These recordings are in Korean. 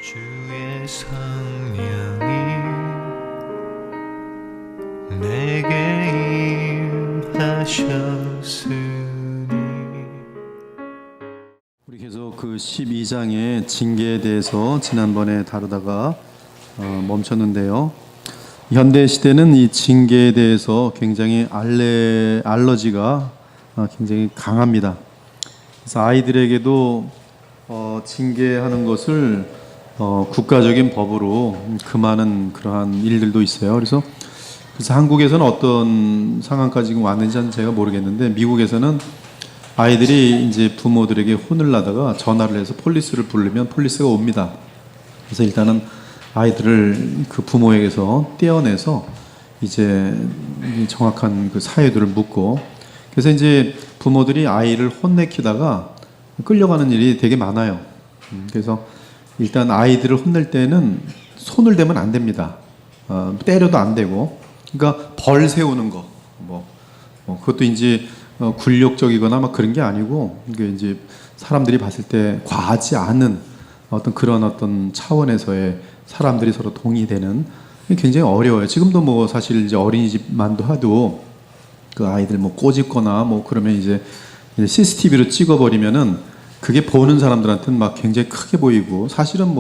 주의 성령이 내게 임하셨으니. 우리 계속 그 12장의 징계에 대해서 지난번에 다루다가 멈췄는데요. 현대 시대는 이 징계에 대해서 굉장히 알러지가 굉장히 강합니다. 그래서 아이들에게도 징계하는 것을 국가적인 법으로 금하는 그러한 일들도 있어요. 그래서 한국에서는 어떤 상황까지 지금 왔는지는 제가 모르겠는데, 미국에서는 아이들이 이제 부모들에게 혼을 나다가 전화를 해서 폴리스를 부르면 폴리스가 옵니다. 그래서 일단은 아이들을 그 부모에게서 떼어내서 이제 정확한 그 사유들을 묻고, 그래서 이제 부모들이 아이를 혼내키다가 끌려가는 일이 되게 많아요. 그래서 일단 아이들을 혼낼 때는 손을 대면 안 됩니다. 때려도 안 되고, 그러니까 벌 세우는 거, 그것도 이제 굴욕적이거나 막 그런 게 아니고, 이게 이제 사람들이 봤을 때 과하지 않은 어떤 차원에서의 사람들이 서로 동의되는, 굉장히 어려워요. 지금도 사실 이제 어린이집만도 하도 그 아이들 꼬집거나 그러면 이제 CCTV로 찍어버리면은 그게 보는 사람들한테는 막 굉장히 크게 보이고, 사실은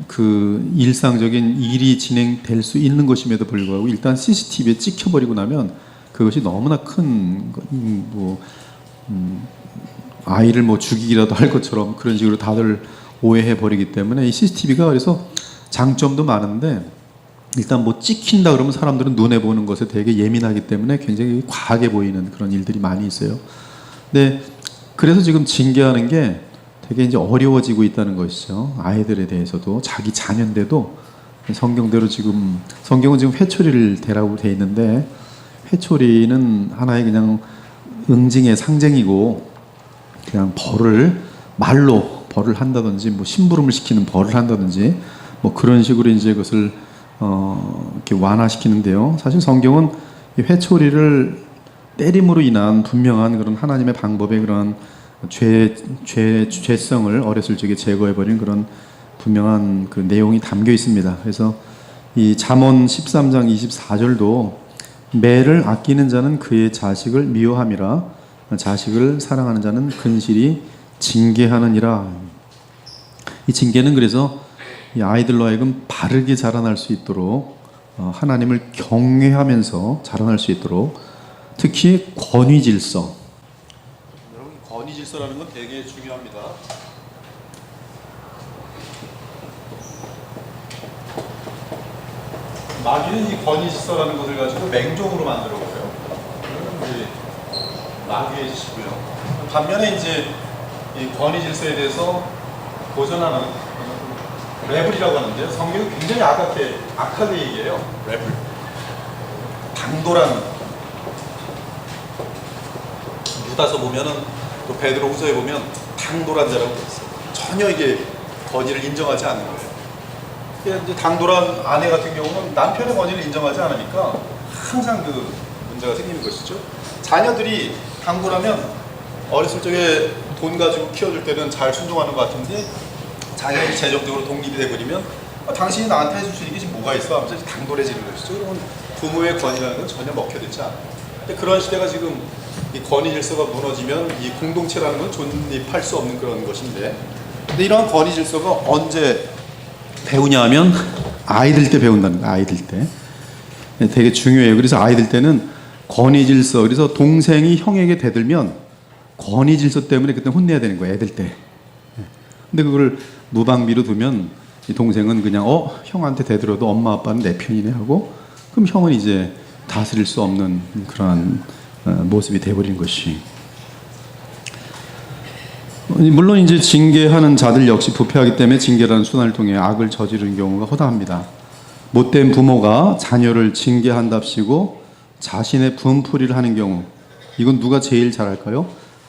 그 일상적인 일이 진행될 수 있는 것임에도 불구하고 일단 CCTV에 찍혀버리고 나면 그것이 너무나 큰 아이를 죽이기라도 할 것처럼 그런 식으로 다들 오해해 버리기 때문에 이 CCTV가 그래서 장점도 많은데, 일단 찍힌다 그러면 사람들은 눈에 보는 것에 되게 예민하기 때문에 굉장히 과하게 보이는 그런 일들이 많이 있어요. 근데 그래서 지금 징계하는 게 되게 이제 어려워지고 있다는 것이죠. 아이들에 대해서도, 자기 자녀인데도 성경은 지금 회초리를 대라고 돼 있는데, 회초리는 하나의 그냥 응징의 상징이고, 그냥 말로 벌을 한다든지 심부름을 시키는 벌을 한다든지 그런 식으로 이제 그것을 이렇게 완화시키는데요. 사실 성경은 이 회초리를 때림으로 인한 분명한 그런 하나님의 방법의 그런 죄성을 어렸을 적에 제거해버린 그런 분명한 그 내용이 담겨 있습니다. 그래서 이 잠언 13장 24절도 매를 아끼는 자는 그의 자식을 미워함이라 자식을 사랑하는 자는 근실히 징계하느니라. 이 징계는 그래서 이 아이들로 하여금 바르게 자라날 수 있도록, 하나님을 경외하면서 자라날 수 있도록, 특히 권위질서. 여러분, 권위질서라는 건 되게 중요합니다. 마귀는 이 권위질서라는 것을 가지고 맹종으로 만들었고요. 이제 마귀의 짓이고요. 반면에 이제 이 권위질서에 대해서 도전하는 레블이라고 하는데요. 성경이 굉장히 악하게 얘기해요. 레블. 당돌한. 유다서 보면은, 또 베드로 후서에 보면 당돌한 자라고 돼 있어요. 전혀 이게 권위를 인정하지 않는 거예요. 이제 당돌한 아내 같은 경우는 남편의 권위를 인정하지 않으니까 항상 그 문제가 생기는 것이죠. 자녀들이 당돌하면 어렸을 적에 돈 가지고 키워줄 때는 잘 순종하는 것 같은데, 자기가 재정적으로 독립이 돼버리면 당신이 나한테 해줄 수 있는 게 지금 뭐가 있어 하면서 당돌해지는 것이죠. 그러면 부모의 권위라는 건 전혀 먹혀들지 않아요. 근데 그런 시대가 지금 이 권위 질서가 무너지면 이 공동체라는 건 존립할 수 없는 그런 것인데, 근데 이러한 권위 질서가 언제 배우냐 하면 아이들 때 배운다는 거예요. 아이들 때. 되게 중요해요. 그래서 아이들 때는 권위 질서, 그래서 동생이 형에게 대들면 권위 질서 때문에 그때 혼내야 되는 거예요. 애들 때. 근데 그걸 무방비로 두면 이 동생은 그냥 형한테 대들어도 엄마 아빠는 내 편이네 하고, 그럼 형은 이제 다스릴 수 없는 그러한 모습이 돼버린 것이. 물론 이제 징계하는 자들 역시 부패하기 때문에 징계라는 순환을 통해 악을 저지르는 경우가 허다합니다. 못된 부모가 자녀를 징계한답시고 자신의 분풀이를 하는 경우, 이건 누가 제일 잘할까요?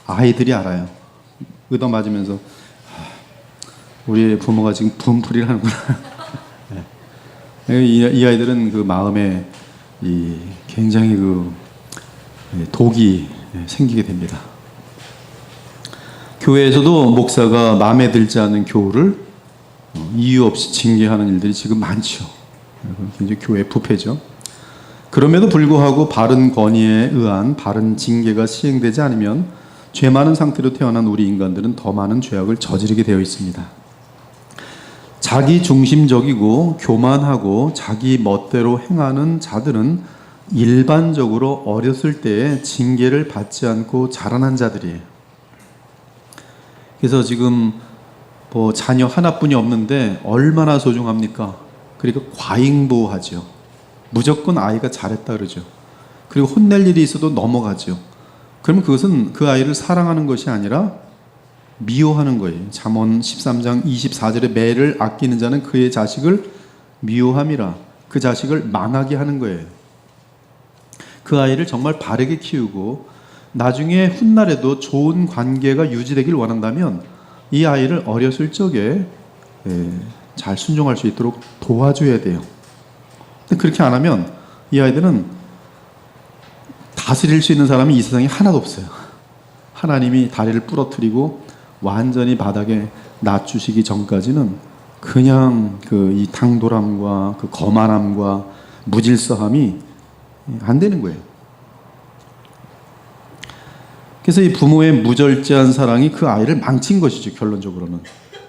아이들이 알아요. 얻어맞으면서 우리 부모가 지금 분풀이를 하는구나. 이 아이들은 그 마음에 굉장히 그 독이 생기게 됩니다. 교회에서도 목사가 마음에 들지 않는 교우를 이유 없이 징계하는 일들이 지금 많죠. 굉장히 교회 부패죠. 그럼에도 불구하고 바른 권위에 의한 바른 징계가 시행되지 않으면 죄 많은 상태로 태어난 우리 인간들은 더 많은 죄악을 저지르게 되어 있습니다. 자기 중심적이고 교만하고 자기 멋대로 행하는 자들은 일반적으로 어렸을 때에 징계를 받지 않고 자라난 자들이에요. 그래서 지금 뭐 자녀 하나뿐이 없는데 얼마나 소중합니까? 그러니까 과잉보호하죠. 무조건 아이가 잘했다 그러죠. 그리고 혼낼 일이 있어도 넘어가죠. 그러면 그것은 그 아이를 사랑하는 것이 아니라 미워하는 거예요. 잠언 13장 24절에 매를 아끼는 자는 그의 자식을 미워함이라. 그 자식을 망하게 하는 거예요. 그 아이를 정말 바르게 키우고 나중에 훗날에도 좋은 관계가 유지되길 원한다면 이 아이를 어렸을 적에 잘 순종할 수 있도록 도와줘야 돼요. 근데 그렇게 안 하면 이 아이들은 다스릴 수 있는 사람이 이 세상에 하나도 없어요. 하나님이 다리를 부러뜨리고 완전히 바닥에 낮추시기 전까지는 그냥 이 당돌함과 그 거만함과 무질서함이 안 되는 거예요. 그래서 이 부모의 무절제한 사랑이 그 아이를 망친 것이죠. 결론적으로는.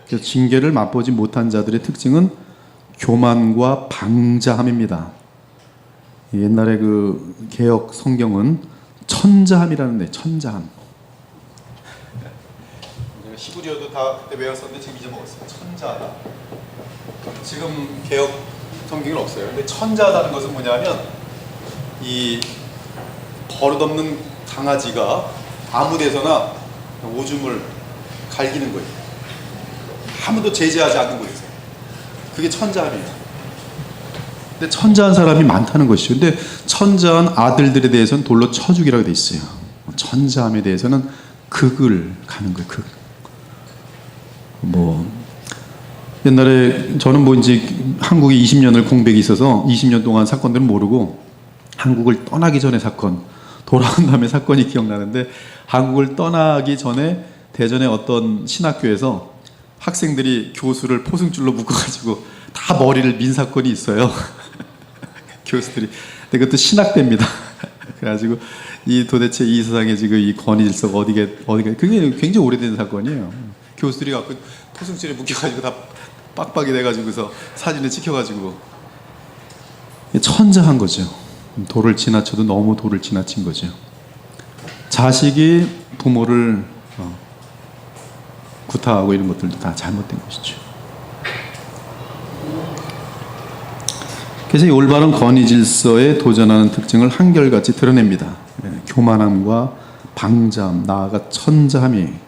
그래서 징계를 맛보지 못한 자들의 특징은 교만과 방자함입니다. 옛날에 그 개역 성경은 천자함이라는데 천자함. 히브리어도 다 그때 외웠었는데 지금 잊어먹었어요. 천자하다. 지금 개역 성경은 없어요. 근데 천자하다는 것은 뭐냐면 이 버릇없는 강아지가 아무 데서나 오줌을 갈기는 거예요. 아무도 제재하지 않는 거예요. 그게 천자함이에요. 근데 천자한 사람이 많다는 것이죠. 근데 천자한 아들들에 대해서는 돌로 쳐 죽이라고 돼 있어요. 천자함에 대해서는 극을 가는 거예요. 극. 옛날에 저는 이제 한국에 20년을 공백이 있어서 20년 동안 사건들은 모르고 한국을 떠나기 전에 사건, 돌아온 다음에 사건이 기억나는데 한국을 떠나기 전에 대전의 어떤 신학교에서 학생들이 교수를 포승줄로 묶어가지고 다 머리를 민 사건이 있어요. 교수들이. 근데 그것도 신학대입니다. 그래가지고 도대체 이 세상에 지금 이 권위 질서가 어디가 그게 굉장히 오래된 사건이에요. 교수들이 갖고 포승줄에 묶여가지고 다 빡빡이 돼가지고서 사진을 찍혀가지고 천자한 거죠. 도를 지나쳐도 너무 도를 지나친 거죠. 자식이 부모를 구타하고 이런 것들도 다 잘못된 것이죠. 그래서 이 올바른 권위 질서에 도전하는 특징을 한결같이 드러냅니다. 교만함과 방자함, 나아가 천자함이에요.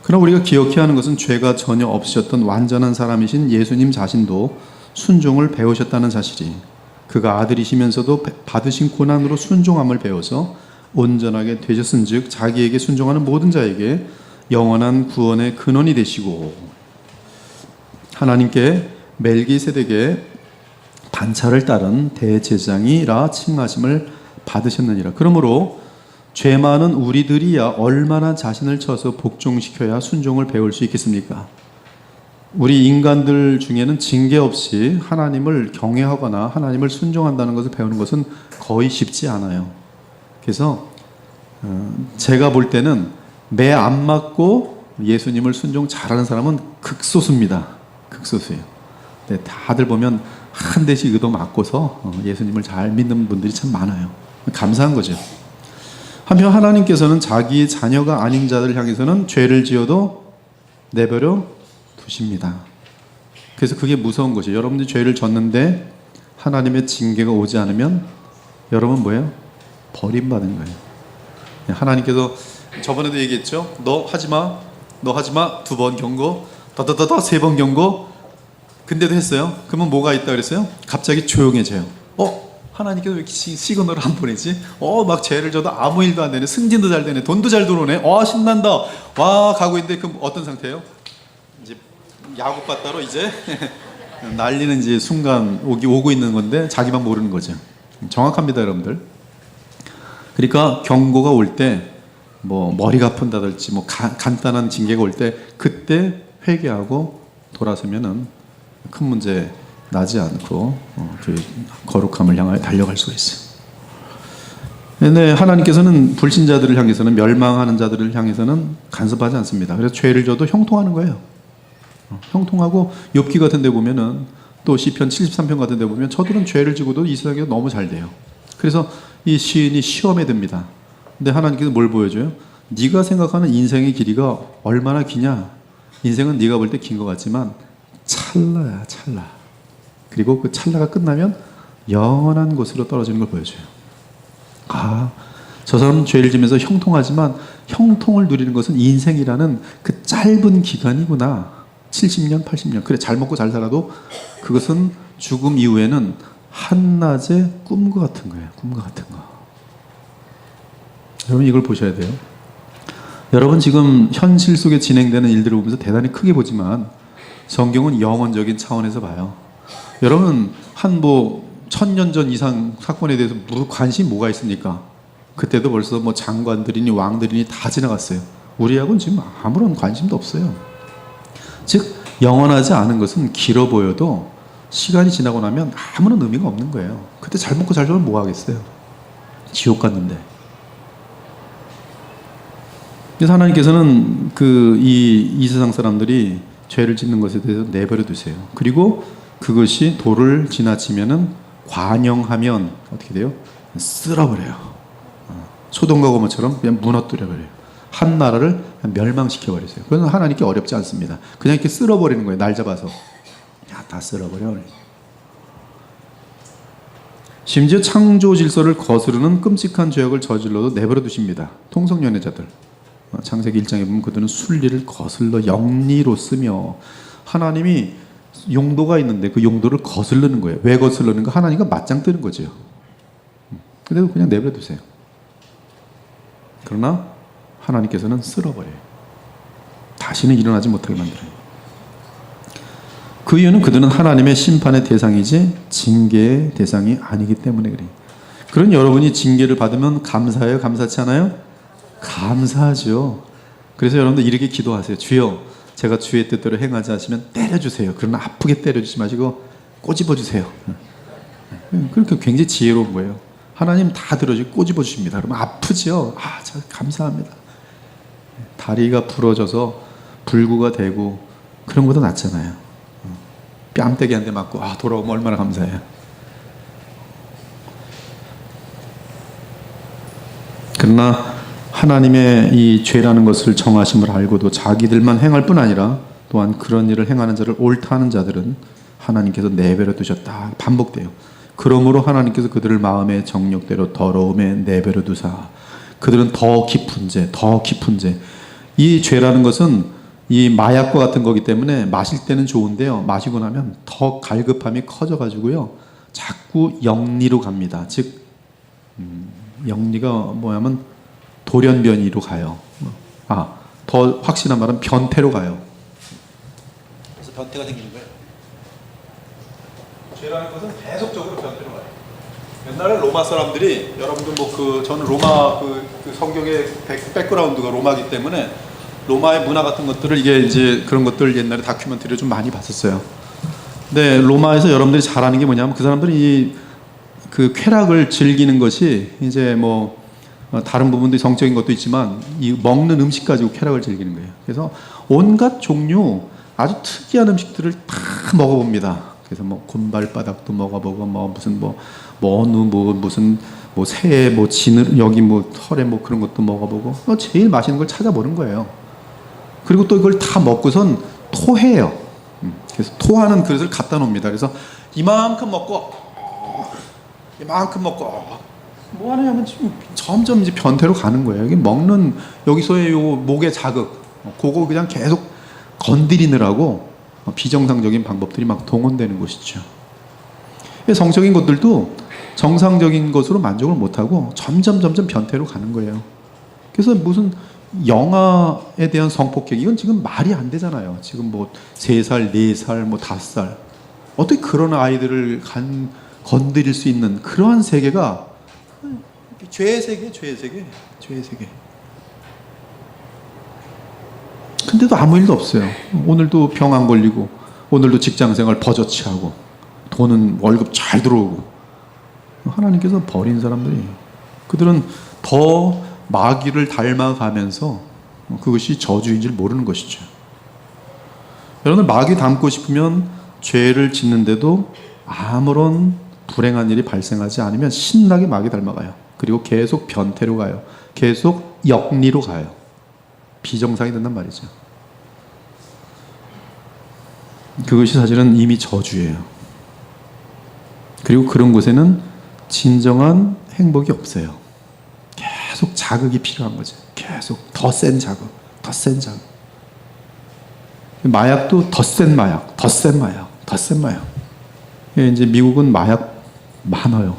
그러나 우리가 기억해야 하는 것은 죄가 전혀 없으셨던 완전한 사람이신 예수님 자신도 순종을 배우셨다는 사실이, 그가 아들이시면서도 받으신 고난으로 순종함을 배워서 온전하게 되셨은즉 자기에게 순종하는 모든 자에게 영원한 구원의 근원이 되시고 하나님께 멜기세덱의 반차를 따른 대제사장이라 칭하심을 받으셨느니라. 그러므로 죄 많은 우리들이야 얼마나 자신을 쳐서 복종시켜야 순종을 배울 수 있겠습니까? 우리 인간들 중에는 징계 없이 하나님을 경외하거나 하나님을 순종한다는 것을 배우는 것은 거의 쉽지 않아요. 그래서 제가 볼 때는 매 안 맞고 예수님을 순종 잘하는 사람은 극소수입니다. 극소수예요. 근데 다들 보면 한 대씩 의도 맞고서 예수님을 잘 믿는 분들이 참 많아요. 감사한 거죠. 한편 하나님께서는 자기 자녀가 아닌 자들을 향해서는 죄를 지어도 내버려 두십니다. 그래서 그게 무서운 것이죠. 여러분들이 죄를 졌는데 하나님의 징계가 오지 않으면 여러분 뭐예요? 버림받은 거예요. 하나님께서 저번에도 얘기했죠. 너 하지마, 너 하지마 2번 경고, 더더더더 3번 경고. 근데도 했어요. 그러면 뭐가 있다 그랬어요? 갑자기 조용해져요. 하나님께서 왜 이렇게 시그널을 안 보내지? 막 죄를 져도 아무 일도 안 되네. 승진도 잘 되네. 돈도 잘 들어오네. 신난다. 와, 가고 있는데 그럼 어떤 상태예요? 이제 야구 빠따로 이제 날리는 이제 순간 오고 있는 건데 자기만 모르는 거죠. 정확합니다, 여러분들. 그러니까 경고가 올 때 머리가 아픈다든지 간단한 징계가 올 때 그때 회개하고 돌아서면은 큰 문제 나지 않고 그 거룩함을 향하여 달려갈 수가 있어요. 근데 하나님께서는 불신자들을 향해서는, 멸망하는 자들을 향해서는 간섭하지 않습니다. 그래서 죄를 져도 형통하는 거예요. 형통하고 욥기 같은 데 보면은, 또 시편 73편 같은 데 보면 저들은 죄를 지고도 이 세상에 너무 잘 돼요. 그래서 이 시인이 시험에 듭니다. 근데 하나님께서 뭘 보여줘요? 네가 생각하는 인생의 길이가 얼마나 기냐? 인생은 네가 볼 때 긴 것 같지만 찰나야, 찰나. 그리고 그 찰나가 끝나면 영원한 곳으로 떨어지는 걸 보여줘요. 아, 저 사람은 죄를 지면서 형통하지만 형통을 누리는 것은 인생이라는 그 짧은 기간이구나. 70년, 80년. 그래, 잘 먹고 잘 살아도 그것은 죽음 이후에는 한낮의 꿈과 같은 거예요. 꿈과 같은 거. 여러분, 이걸 보셔야 돼요. 여러분, 지금 현실 속에 진행되는 일들을 보면서 대단히 크게 보지만 성경은 영원적인 차원에서 봐요. 여러분, 한 1000년 전 이상 사건에 대해서 관심이 뭐가 있습니까? 그때도 벌써 장관들이니 왕들이니 다 지나갔어요. 우리하고는 지금 아무런 관심도 없어요. 즉, 영원하지 않은 것은 길어 보여도 시간이 지나고 나면 아무런 의미가 없는 거예요. 그때 잘 먹고 잘 살면 뭐 하겠어요? 지옥 갔는데. 그래서 하나님께서는 이 세상 사람들이 죄를 짓는 것에 대해서 내버려 두세요. 그리고 그것이 도를 지나치면은, 관영하면 어떻게 돼요? 쓸어버려요. 소돔과 고모처럼 그냥 무너뜨려버려요. 한 나라를 멸망시켜 버리세요. 그건 하나님께 어렵지 않습니다. 그냥 이렇게 쓸어버리는 거예요. 날 잡아서 다 쓸어버려. 심지어 창조 질서를 거스르는 끔찍한 죄악을 저질러도 내버려 두십니다. 통성연애자들, 창세기 1장에 보면 그들은 순리를 거슬러 영리로 쓰며, 하나님이 용도가 있는데 그 용도를 거슬르는 거예요. 왜 거슬르는가? 하나님과 맞짱 뜨는 거죠. 그래도 그냥 내버려 두세요. 그러나 하나님께서는 쓸어버려요. 다시는 일어나지 못하게 만들어요. 그 이유는 그들은 하나님의 심판의 대상이지 징계의 대상이 아니기 때문에 그래요. 그런 여러분이 징계를 받으면 감사해요? 감사치 않아요? 감사하죠. 그래서 여러분들 이렇게 기도하세요. 주여, 제가 주의 뜻대로 행하지 않으시면 때려주세요. 그러나 아프게 때려주지 마시고 꼬집어주세요. 그렇게 굉장히 지혜로운 거예요. 하나님 다 들어주고 꼬집어주십니다. 그러면 아프죠? 참 감사합니다. 다리가 부러져서 불구가 되고 그런 것도 낫잖아요. 뺨때기 한 대 맞고 돌아오면 얼마나 감사해요. 그러나 하나님의 이 죄라는 것을 정하심을 알고도 자기들만 행할 뿐 아니라 또한 그런 일을 행하는 자를 옳다 하는 자들은 하나님께서 내버려 두셨다. 반복돼요. 그러므로 하나님께서 그들을 마음의 정욕대로 더러움에 내버려 두사. 그들은 더 깊은 죄, 더 깊은 죄. 이 죄라는 것은 이 마약과 같은 거기 때문에 마실 때는 좋은데요, 마시고 나면 더 갈급함이 커져가지고요, 자꾸 영리로 갑니다. 즉 영리가 뭐냐면 돌연변이로 가요. 더 확실한 말은 변태로 가요. 그래서 변태가 생기는 거예요. 죄라는 것은 계속적으로 변태로 가요. 옛날에 로마 사람들이, 여러분들 저는 로마 성경의 백그라운드가 로마이기 때문에 로마의 문화 같은 것들을, 이게 이제 그런 것들 옛날에 다큐멘터리를 좀 많이 봤었어요. 근데 로마에서 여러분들이 잘 아는 게 뭐냐면, 그 사람들이 그 쾌락을 즐기는 것이 이제 다른 부분도 성적인 것도 있지만 이 먹는 음식 가지고 쾌락을 즐기는 거예요. 그래서 온갖 종류 아주 특이한 음식들을 다 먹어봅니다. 그래서 곰발바닥도 먹어보고 무슨 새 지느러 여기 털에 그런 것도 먹어보고 제일 맛있는 걸 찾아보는 거예요. 그리고 또 이걸 다 먹고선 토해요. 그래서 토하는 그릇을 갖다 놓습니다. 그래서 이만큼 먹고 뭐 하냐면 지금 점점 이제 변태로 가는 거예요. 여기 먹는, 여기서의 요 목의 자극, 그거 그냥 계속 건드리느라고 비정상적인 방법들이 막 동원되는 것이죠. 성적인 것들도 정상적인 것으로 만족을 못하고 점점 변태로 가는 거예요. 그래서 무슨 영아에 대한 성폭행, 이건 지금 말이 안 되잖아요. 지금 3살, 4살, 5살. 어떻게 그런 아이들을 건드릴 수 있는 그러한 세계가 죄의 세계. 근데도 아무 일도 없어요. 오늘도 병 안 걸리고, 오늘도 직장생활 버젓이 하고 돈은 월급 잘 들어오고 하나님께서 버린 사람들이 그들은 더 마귀를 닮아가면서 그것이 저주인 줄 모르는 것이죠. 여러분 마귀 닮고 싶으면 죄를 짓는데도 아무런 불행한 일이 발생하지 않으면 신나게 마귀 닮아가요. 그리고 계속 변태로 가요. 계속 역리로 가요. 비정상이 된단 말이죠. 그것이 사실은 이미 저주예요. 그리고 그런 곳에는 진정한 행복이 없어요. 계속 자극이 필요한 거죠. 계속 더 센 자극, 더 센 자극. 마약도 더 센 마약, 더 센 마약, 더 센 마약. 이제 미국은 마약 많아요.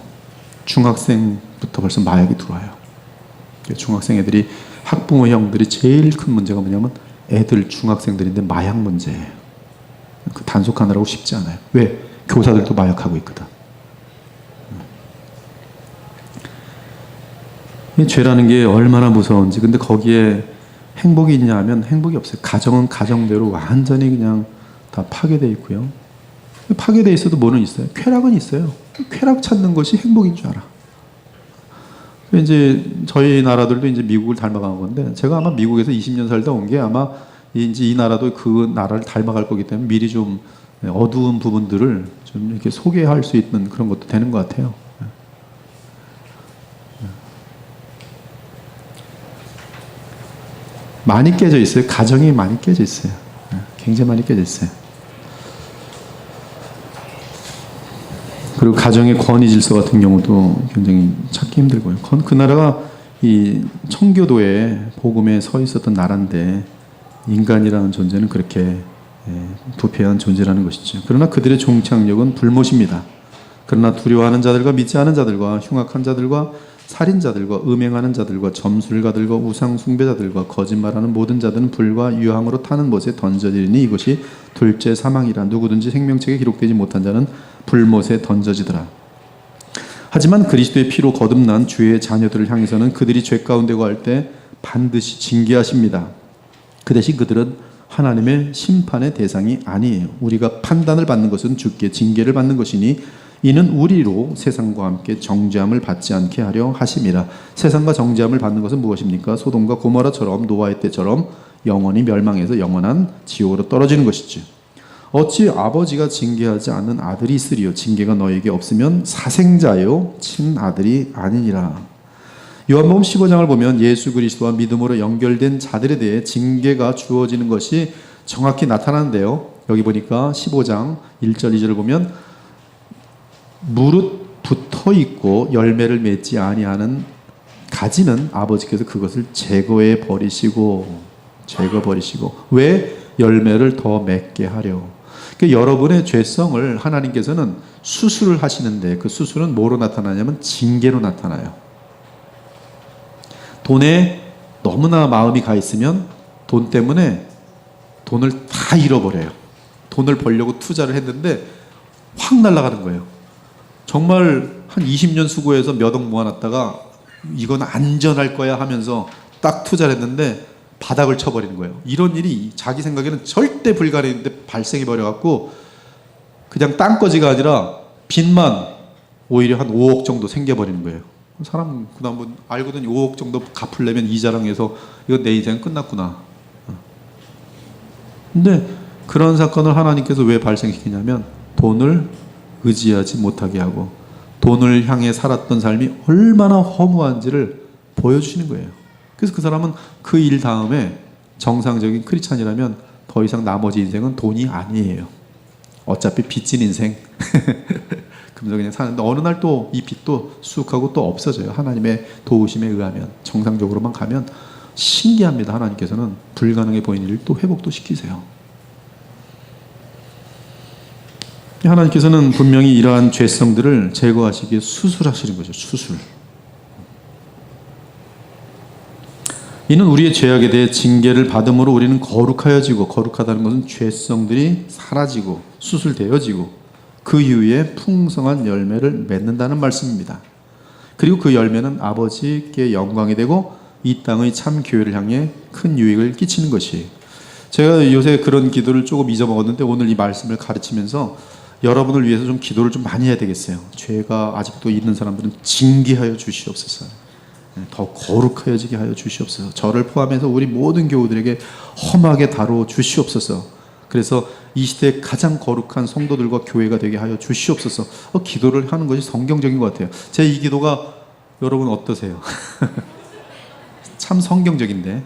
중학생부터 벌써 마약이 들어와요. 중학생 애들이 학부모 형들이 제일 큰 문제가 뭐냐면 애들 중학생들인데 마약 문제예요. 그 단속하느라고 쉽지 않아요. 왜? 교사들도 마약하고 있거든. 이 죄라는 게 얼마나 무서운지. 근데 거기에 행복이 있냐 하면 행복이 없어요. 가정은 가정대로 완전히 그냥 다 파괴되어 있고요. 파괴되어 있어도 뭐는 있어요? 쾌락은 있어요. 쾌락 찾는 것이 행복인 줄 알아. 이제 저희 나라들도 이제 미국을 닮아간 건데 제가 아마 미국에서 20년 살다 온 게 아마 이제 이 나라도 그 나라를 닮아갈 거기 때문에 미리 좀 어두운 부분들을 좀 이렇게 소개할 수 있는 그런 것도 되는 것 같아요. 많이 깨져 있어요. 가정이 많이 깨져 있어요. 굉장히 많이 깨져 있어요. 그리고 가정의 권위 질서 같은 경우도 굉장히 찾기 힘들고요. 그 나라가 이 청교도의 복음에 서 있었던 나라인데 인간이라는 존재는 그렇게 부패한 존재라는 것이죠. 그러나 그들의 종착역은 불못입니다. 그러나 두려워하는 자들과 믿지 않은 자들과 흉악한 자들과 살인자들과 음행하는 자들과 점술가들과 우상 숭배자들과 거짓말하는 모든 자들은 불과 유황으로 타는 못에 던져지리니 이것이 둘째 사망이라. 누구든지 생명책에 기록되지 못한 자는 불못에 던져지더라. 하지만 그리스도의 피로 거듭난 주의 자녀들을 향해서는 그들이 죄 가운데 거할 때 반드시 징계하십니다. 그 대신 그들은 하나님의 심판의 대상이 아니에요. 우리가 판단을 받는 것은 주께 징계를 받는 것이니 이는 우리로 세상과 함께 정죄함을 받지 않게 하려 하심이라. 세상과 정죄함을 받는 것은 무엇입니까? 소돔과 고모라처럼 노아의 때처럼 영원히 멸망해서 영원한 지옥으로 떨어지는 것이지. 어찌 아버지가 징계하지 않는 아들이 있으리요? 징계가 너에게 없으면 사생자요 친아들이 아니니라. 요한복음 15장을 보면 예수 그리스도와 믿음으로 연결된 자들에 대해 징계가 주어지는 것이 정확히 나타나는데요. 여기 보니까 15장 1절 2절을 보면 무릇 붙어 있고 열매를 맺지 아니하는 가지는 아버지께서 그것을 제거해 버리시고 왜? 열매를 더 맺게 하려. 그러니까 여러분의 죄성을 하나님께서는 수술을 하시는데 그 수술은 뭐로 나타나냐면 징계로 나타나요. 돈에 너무나 마음이 가 있으면 돈 때문에 돈을 다 잃어버려요. 돈을 벌려고 투자를 했는데 확 날아가는 거예요. 정말 한 20년 수고해서 몇 억 모아놨다가 이건 안전할 거야 하면서 딱 투자를 했는데 바닥을 쳐버리는 거예요. 이런 일이 자기 생각에는 절대 불가능한데 발생해 버려갖고 그냥 땅거지가 아니라 빚만 오히려 한 5억 정도 생겨버리는 거예요. 사람 그다음 뭐 알고더니 5억 정도 갚으려면 이자랑 해서 이거 내 인생 끝났구나. 근데 그런 사건을 하나님께서 왜 발생시키냐면 돈을 의지하지 못하게 하고 돈을 향해 살았던 삶이 얼마나 허무한지를 보여주시는 거예요. 그래서 그 사람은 그 일 다음에 정상적인 크리스찬이라면 더 이상 나머지 인생은 돈이 아니에요. 어차피 빚진 인생. 그러면서 그냥 사는데 어느 날 또 이 빚도 쑥 하고 또 없어져요. 하나님의 도우심에 의하면 정상적으로만 가면 신기합니다. 하나님께서는 불가능해 보이는 일을 또 회복도 시키세요. 하나님께서는 분명히 이러한 죄성들을 제거하시기에 수술하시는 거죠. 수술. 이는 우리의 죄악에 대해 징계를 받음으로 우리는 거룩하여지고, 거룩하다는 것은 죄성들이 사라지고 수술되어지고 그 이후에 풍성한 열매를 맺는다는 말씀입니다. 그리고 그 열매는 아버지께 영광이 되고 이 땅의 참 교회를 향해 큰 유익을 끼치는 것이에요. 제가 요새 그런 기도를 조금 잊어먹었는데 오늘 이 말씀을 가르치면서 여러분을 위해서 좀 기도를 좀 많이 해야 되겠어요. 죄가 아직도 있는 사람들은 징계하여 주시옵소서. 더 거룩하여지게 하여 주시옵소서. 저를 포함해서 우리 모든 교우들에게 험하게 다루어 주시옵소서. 그래서 이 시대에 가장 거룩한 성도들과 교회가 되게 하여 주시옵소서. 기도를 하는 것이 성경적인 것 같아요. 제 이 기도가 여러분 어떠세요? 참 성경적인데.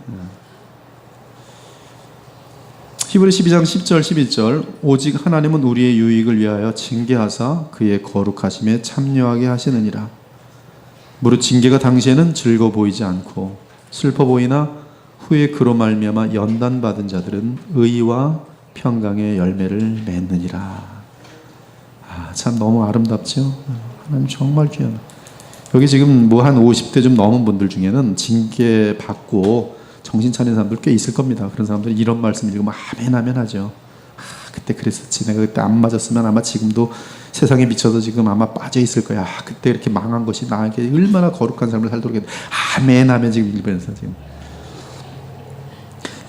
히브리 12장 10절 11절 오직 하나님은 우리의 유익을 위하여 징계하사 그의 거룩하심에 참여하게 하시느니라. 무릇 징계가 당시에는 즐거워 보이지 않고 슬퍼 보이나 후에 그로 말미암아 연단받은 자들은 의와 평강의 열매를 맺느니라. 참 너무 아름답죠. 하나님 정말 귀한. 여기 지금 뭐 한 50대 좀 넘은 분들 중에는 징계 받고 정신 차린 사람들 꽤 있을 겁니다. 그런 사람들이 이런 말씀 읽으면 아멘 아멘 하죠. 그때 그랬었지. 내가 그때 안 맞았으면 아마 지금도 세상에 미쳐서 지금 아마 빠져 있을 거야. 그때 이렇게 망한 것이 나에게 얼마나 거룩한 삶을 살도록 했는데 아멘 아멘 지금 읽으면서 지금.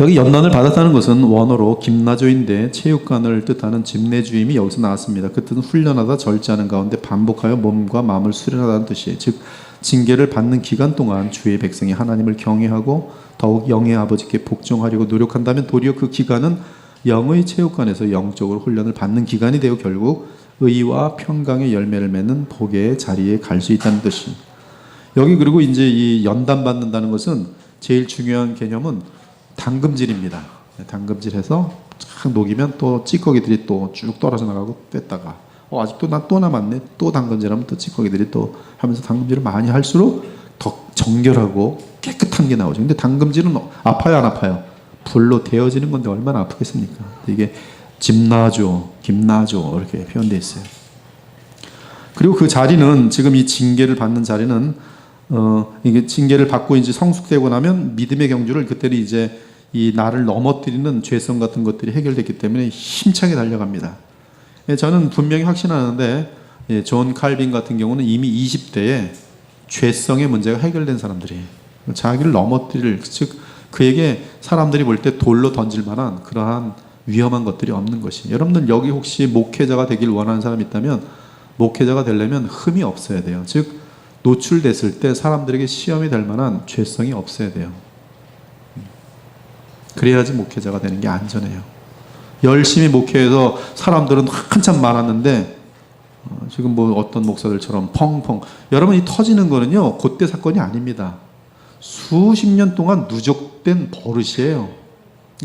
여기 연단을 받았다는 것은 원어로 김나조인데 체육관을 뜻하는 집내주임이 여기서 나왔습니다. 그 뜻은 훈련하다 절제하는 가운데 반복하여 몸과 마음을 수련하다는 뜻이에요. 즉 징계를 받는 기간 동안 주의 백성이 하나님을 경외하고 더욱 영의 아버지께 복종하려고 노력한다면 도리어 그 기간은 영의 체육관에서 영적으로 훈련을 받는 기간이 되어 결국 의와 평강의 열매를 맺는 복의 자리에 갈 수 있다는 뜻이. 여기 그리고 이제 이 연단 받는다는 것은 제일 중요한 개념은 당금질입니다. 당금질해서 쫙 녹이면 또 찌꺼기들이 또 쭉 떨어져 나가고 뺐다가 아직도 나 또 남았네. 또 당금질하면 또 찌꺼기들이 또 하면서 당금질을 많이 할수록 더 정결하고 깨끗한 게 나오죠. 근데 당금질은 아파요, 안 아파요? 불로 데워지는 건데 얼마나 아프겠습니까? 이게 집나조, 김나조 이렇게 표현되어 있어요. 그리고 그 자리는 지금 이 징계를 받는 자리는 이게 징계를 받고 이제 성숙되고 나면 믿음의 경주를 그때는 이제 이 나를 넘어뜨리는 죄성 같은 것들이 해결됐기 때문에 힘차게 달려갑니다. 저는 분명히 확신하는데 존 칼빈 같은 경우는 이미 20대에 죄성의 문제가 해결된 사람들이에요. 자기를 넘어뜨릴, 즉 그에게 사람들이 볼 때 돌로 던질 만한 그러한 위험한 것들이 없는 것이. 여러분들 여기 혹시 목회자가 되길 원하는 사람이 있다면 목회자가 되려면 흠이 없어야 돼요. 즉 노출됐을 때 사람들에게 시험이 될 만한 죄성이 없어야 돼요. 그래야지 목회자가 되는 게 안전해요. 열심히 목회해서 사람들은 한참 많았는데 지금 뭐 어떤 목사들처럼 펑펑. 여러분 이 터지는 거는요 그때 사건이 아닙니다. 수십 년 동안 누적된 버릇이에요.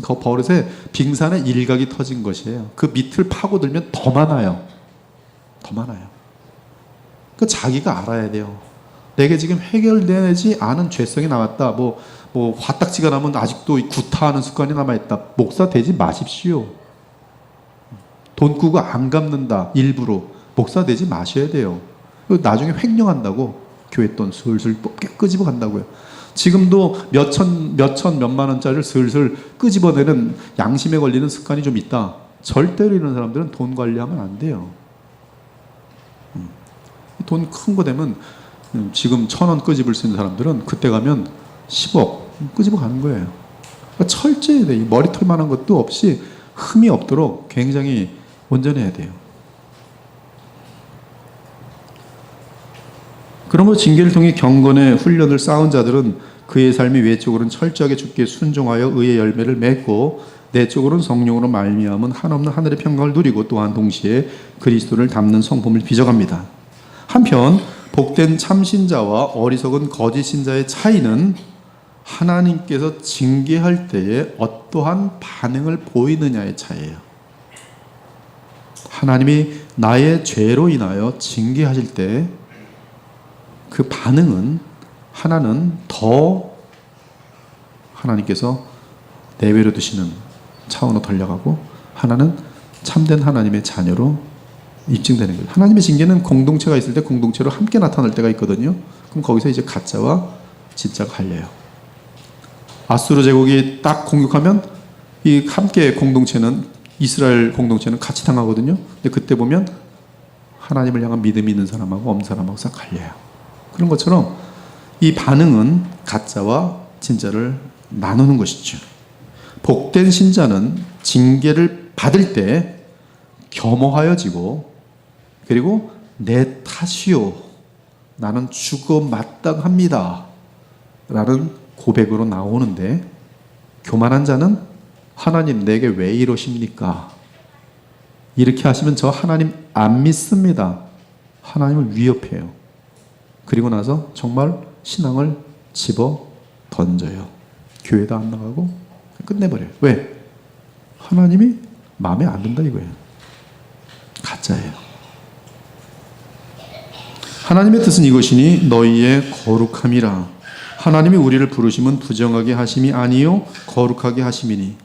그 버릇에 빙산의 일각이 터진 것이에요. 그 밑을 파고들면 더 많아요. 더 많아요. 그 자기가 알아야 돼요. 내게 지금 해결되지 않은 죄성이 남았다. 뭐 화딱지가 나면 아직도 구타하는 습관이 남아있다. 목사 되지 마십시오. 돈 꾸고 안 갚는다. 일부러. 목사 되지 마셔야 돼요. 나중에 횡령한다고. 교회 돈 슬슬 끄집어 간다고요. 지금도 몇만 원짜리를 슬슬 끄집어내는 양심에 걸리는 습관이 좀 있다. 절대로 이런 사람들은 돈 관리하면 안 돼요. 돈 큰 거 되면 지금 1,000원 끄집을 수 있는 사람들은 그때 가면 10억 끄집어 가는 거예요. 그러니까 철저해야 돼요. 머리털만한 것도 없이 흠이 없도록 굉장히 온전해야 돼요. 그러므로 징계를 통해 경건의 훈련을 쌓은 자들은 그의 삶이 외적으로는 철저하게 주께 순종하여 의의 열매를 맺고 내적으로는 성령으로 말미암은 한없는 하늘의 평강을 누리고 또한 동시에 그리스도를 닮는 성품을 빚어갑니다. 한편 복된 참신자와 어리석은 거짓 신자의 차이는 하나님께서 징계할 때에 어떠한 반응을 보이느냐의 차이예요. 하나님이 나의 죄로 인하여 징계하실 때 그 반응은 하나는 더 하나님께서 내외로 두시는 차원으로 달려가고 하나는 참된 하나님의 자녀로 입증되는 거예요. 하나님의 징계는 공동체가 있을 때 공동체로 함께 나타날 때가 있거든요. 그럼 거기서 이제 가짜와 진짜가 갈려요. 아수르 제국이 딱 공격하면 이 함께 공동체는 이스라엘 공동체는 같이 당하거든요. 근데 그때 보면 하나님을 향한 믿음이 있는 사람하고 없는 사람하고 싹 갈려요. 그런 것처럼 이 반응은 가짜와 진짜를 나누는 것이죠. 복된 신자는 징계를 받을 때 겸허하여지고, 그리고 내 탓이요, 나는 죽어 마땅합니다 라는 고백으로 나오는데, 교만한 자는 하나님 내게 왜 이러십니까? 이렇게 하시면 저 하나님 안 믿습니다. 하나님을 위협해요. 그리고 나서 정말 신앙을 집어 던져요. 교회도 안 나가고 끝내버려요. 왜? 하나님이 마음에 안 든다 이거예요. 가짜예요. 하나님의 뜻은 이것이니 너희의 거룩함이라. 하나님이 우리를 부르심은 부정하게 하심이 아니요 거룩하게 하심이니,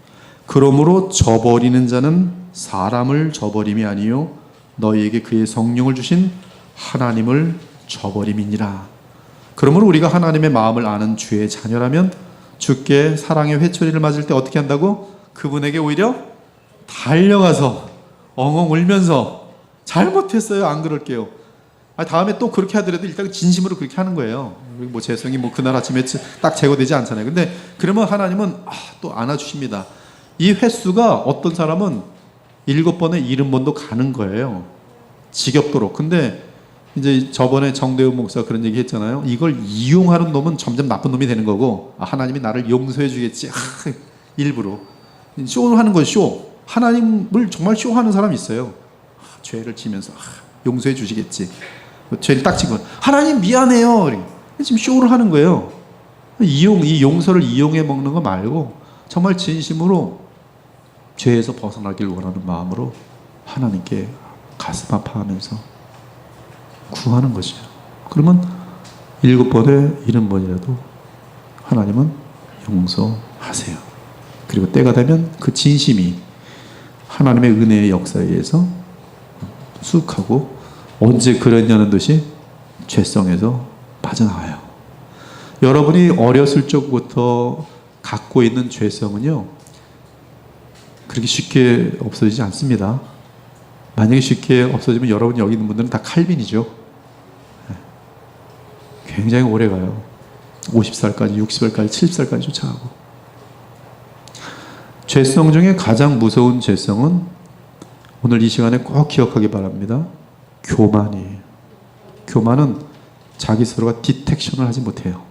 그러므로 저버리는 자는 사람을 저버림이 아니요 너희에게 그의 성령을 주신 하나님을 저버림이니라. 그러므로 우리가 하나님의 마음을 아는 주의 자녀라면 주께 사랑의 회초리를 맞을 때 어떻게 한다고? 그분에게 오히려 달려가서 엉엉 울면서 잘못했어요, 안 그럴게요. 다음에 또 그렇게 하더라도 일단 진심으로 그렇게 하는 거예요. 뭐 죄성이 뭐 그날 아침에 딱 제거되지 않잖아요. 근데 그러면 하나님은 또 안아주십니다. 이 횟수가 어떤 사람은 7번에 70번도 가는 거예요. 지겹도록. 근데 이제 저번에 정대훈 목사가 그런 얘기 했잖아요. 이걸 이용하는 놈은 점점 나쁜 놈이 되는 거고, 하나님이 나를 용서해 주겠지. 일부러. 쇼를 하는 거예요, 쇼. 하나님을 정말 쇼하는 사람이 있어요. 죄를 지면서 용서해 주시겠지. 죄를 딱 지고 하나님 미안해요. 지금 쇼를 하는 거예요. 이 용서를 이용해 먹는 거 말고 정말 진심으로 죄에서 벗어나길 원하는 마음으로 하나님께 가슴 아파하면서 구하는 것이에요. 그러면 7번에 70번이라도 하나님은 용서하세요. 그리고 때가 되면 그 진심이 하나님의 은혜의 역사에 의해서 수룩하고, 언제 그랬냐는 듯이 죄성에서 빠져나와요. 여러분이 어렸을 적부터 갖고 있는 죄성은요, 그렇게 쉽게 없어지지 않습니다. 만약에 쉽게 없어지면 여러분이 여기 있는 분들은 다 칼빈이죠. 굉장히 오래 가요. 50살까지, 60살까지, 70살까지 쫓아가고. 죄성 중에 가장 무서운 죄성은 오늘 이 시간에 꼭 기억하기 바랍니다. 교만이에요. 교만은 자기 스스로가 디텍션을 하지 못해요.